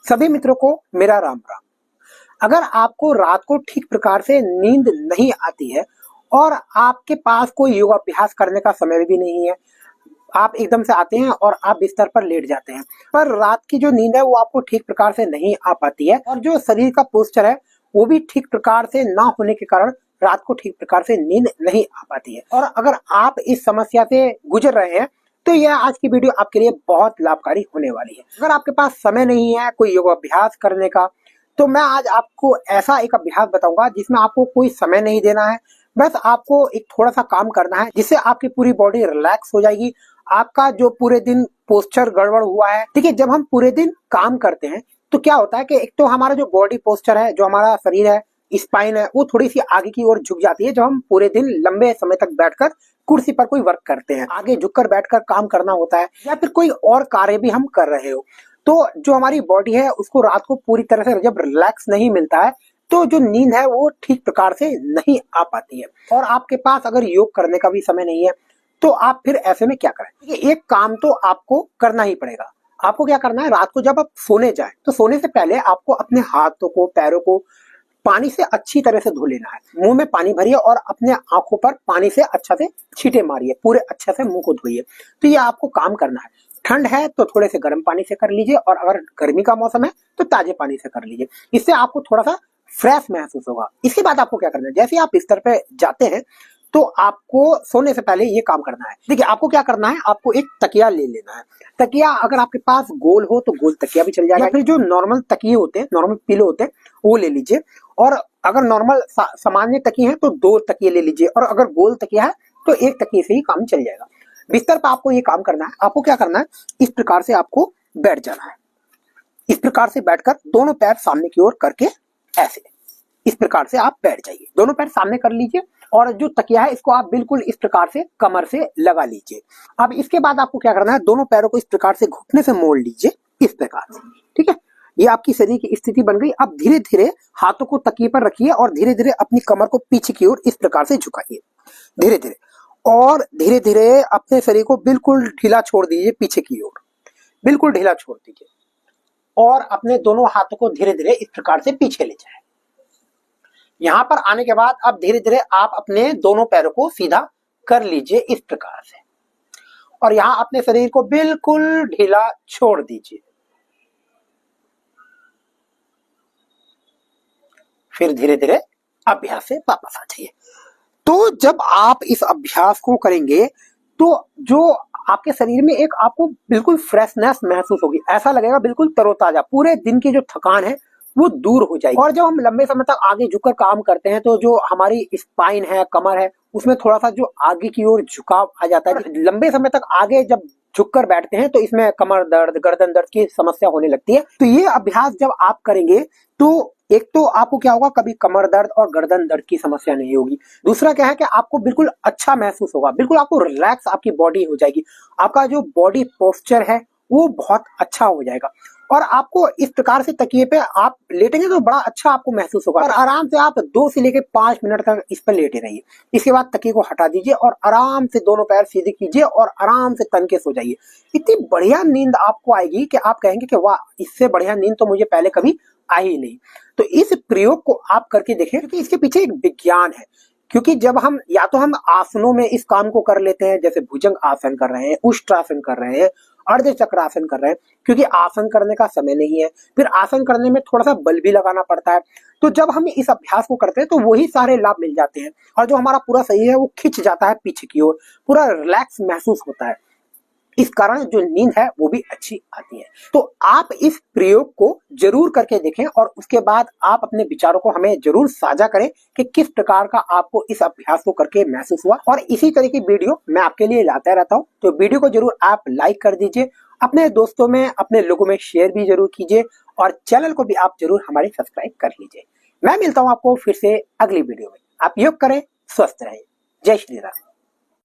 सभी मित्रों को मेरा राम राम। अगर आपको रात को ठीक प्रकार से नींद नहीं आती है और आपके पास कोई योगाभ्यास करने का समय भी नहीं है, आप एकदम से आते हैं और आप बिस्तर पर लेट जाते हैं, पर रात की जो नींद है वो आपको ठीक प्रकार से नहीं आ पाती है और जो शरीर का पोस्चर है वो भी ठीक प्रकार से ना होने के कारण रात को ठीक प्रकार से नींद नहीं आ पाती है। और अगर आप इस समस्या से गुजर रहे हैं तो यह आज की वीडियो आपके लिए बहुत लाभकारी होने वाली है। अगर आपके पास समय नहीं है कोई योगाभ्यास करने का, तो मैं आज आपको ऐसा एक अभ्यास बताऊंगा जिसमें आपको कोई समय नहीं देना है, बस आपको एक थोड़ा सा काम करना है जिससे आपकी पूरी बॉडी रिलैक्स हो जाएगी। आपका जो पूरे दिन पोस्चर गड़बड़ हुआ है, ठीक है, जब हम पूरे दिन काम करते हैं तो क्या होता है कि एक तो हमारा जो बॉडी पोस्चर है, जो हमारा शरीर है, स्पाइन है, वो थोड़ी सी आगे की ओर झुक जाती है जब हम पूरे दिन लंबे समय तक बैठकर कुर्सी पर कोई वर्क करते हैं। आगे झुककर बैठकर काम करना होता है या फिर कोई और कार्य भी हम कर रहे हो, तो जो हमारी बॉडी है उसको रात को पूरी तरह से जब रिलैक्स नहीं मिलता है तो जो नींद है वो ठीक प्रकार से नहीं आ पाती है। और आपके पास अगर योग करने का भी समय नहीं है तो आप फिर ऐसे में क्या करें? एक काम तो आपको करना ही पड़ेगा। आपको क्या करना है, रात को जब आप सोने जाएं तो सोने से पहले आपको अपने हाथों को, पैरों को पानी से अच्छी तरह से धो लेना है। मुंह में पानी भरिए और अपने आंखों पर पानी से अच्छा से छींटे मारिए, पूरे अच्छे से मुंह को धोइए। तो ये आपको काम करना है। ठंड है तो थोड़े से गर्म पानी से कर लीजिए और अगर गर्मी का मौसम है तो ताजे पानी से कर लीजिए। इससे आपको थोड़ा सा फ्रेश महसूस होगा। इसके बाद आपको क्या करना है, जैसे आप बिस्तर पे जाते हैं तो आपको सोने से पहले ये काम करना है। देखिए, आपको क्या करना है, आपको एक तकिया ले लेना है। तकिया अगर आपके पास गोल हो तो गोल तकिया भी चल जाएगा, या फिर जो नॉर्मल तकिए होते हैं, नॉर्मल पिलो होते हैं, वो ले लीजिए। और अगर नॉर्मल सामान्य तकिए हैं तो 2 तकिए ले लीजिए, और अगर गोल तकिया है तो 1 तकिए से ही काम चल जाएगा। बिस्तर पर आपको ये काम करना है। आपको क्या करना है, इस प्रकार से आपको बैठ जाना है। इस प्रकार से बैठकर दोनों पैर सामने की ओर करके ऐसे इस प्रकार से आप बैठ जाइए। दोनों पैर सामने कर लीजिए और जो तकिया है इसको आप बिल्कुल इस प्रकार से कमर से लगा लीजिए। अब इसके बाद आपको क्या करना है, दोनों पैरों को इस प्रकार से घुटने से मोड़ लीजिए, इस प्रकार से। ठीक है, ये आपकी शरीर की स्थिति बन गई। अब धीरे धीरे हाथों को तकिए पर रखिए और धीरे धीरे अपनी कमर को पीछे की ओर इस प्रकार से झुकाइए, धीरे धीरे। और धीरे धीरे अपने शरीर को बिल्कुल ढीला छोड़ दीजिए, पीछे की ओर बिल्कुल ढीला छोड़ दीजिए और अपने दोनों हाथों को धीरे धीरे इस प्रकार से पीछे ले जाए। यहां पर आने के बाद अब धीरे धीरे आप अपने दोनों पैरों को सीधा कर लीजिए इस प्रकार से, और यहां अपने शरीर को बिल्कुल ढीला छोड़ दीजिए। फिर धीरे धीरे अभ्यास से वापस आ जाइए। तो जब आप इस अभ्यास को करेंगे तो जो आपके शरीर में एक आपको बिल्कुल फ्रेशनेस महसूस होगी। ऐसा लगेगा बिल्कुल तरोताजा, पूरे दिन की जो थकान है वो दूर हो जाएगी। और जब हम लंबे समय तक आगे झुककर काम करते हैं तो जो हमारी स्पाइन है, कमर है, उसमें थोड़ा सा जो आगे की ओर झुकाव आ जाता है। लंबे समय तक आगे जब झुककर बैठते हैं तो इसमें कमर दर्द, गर्दन दर्द की समस्या होने लगती है। तो ये अभ्यास जब आप करेंगे तो एक तो आपको क्या होगा, कभी कमर दर्द और गर्दन दर्द की समस्या नहीं होगी। दूसरा क्या है कि आपको बिल्कुल अच्छा महसूस होगा, बिल्कुल आपको रिलैक्स आपकी बॉडी हो जाएगी। आपका जो बॉडी पोस्चर है वो बहुत अच्छा हो जाएगा और आपको इस प्रकार से तकिए पे आप लेटेंगे तो बड़ा अच्छा आपको महसूस होगा। और आराम से आप 2 से लेकर 5 मिनट तक इस पर लेटे रहिए। इसके बाद तकिए को हटा दीजिए और आराम से दोनों पैर सीधे कीजिए और आराम से तन के सो जाइए। इतनी बढ़िया नींद आपको आएगी कि आप कहेंगे कि वाह, इससे बढ़िया नींद तो मुझे पहले कभी आई नहीं। तो इस प्रयोग को आप करके देखें, क्योंकि इसके पीछे एक विज्ञान है। क्योंकि जब हम या तो हम आसनों में इस काम को कर लेते हैं, जैसे भुजंग आसन कर रहे हैं, उष्ट्रासन कर रहे हैं, अर्ध चक्रासन कर रहे हैं, क्योंकि आसन करने का समय नहीं है, फिर आसन करने में थोड़ा सा बल भी लगाना पड़ता है। तो जब हम इस अभ्यास को करते हैं तो वही सारे लाभ मिल जाते हैं और जो हमारा पूरा शरीर है वो खिंच जाता है पीछे की ओर, पूरा रिलैक्स महसूस होता है। इस कारण जो नींद है वो भी अच्छी आती है। तो आप इस प्रयोग को जरूर करके देखें और उसके बाद आप अपने विचारों को हमें जरूर साझा करें कि किस प्रकार का आपको इस अभ्यास को करके महसूस हुआ। और इसी तरह की वीडियो मैं आपके लिए लाता रहता हूं, तो वीडियो को जरूर आप लाइक कर दीजिए, अपने दोस्तों में, अपने लोगों में शेयर भी जरूर कीजिए और चैनल को भी आप जरूर हमारे सब्सक्राइब कर लीजिए। मैं मिलता हूं आपको फिर से अगली वीडियो में। आप योग करें, स्वस्थ रहें। जय श्री राम।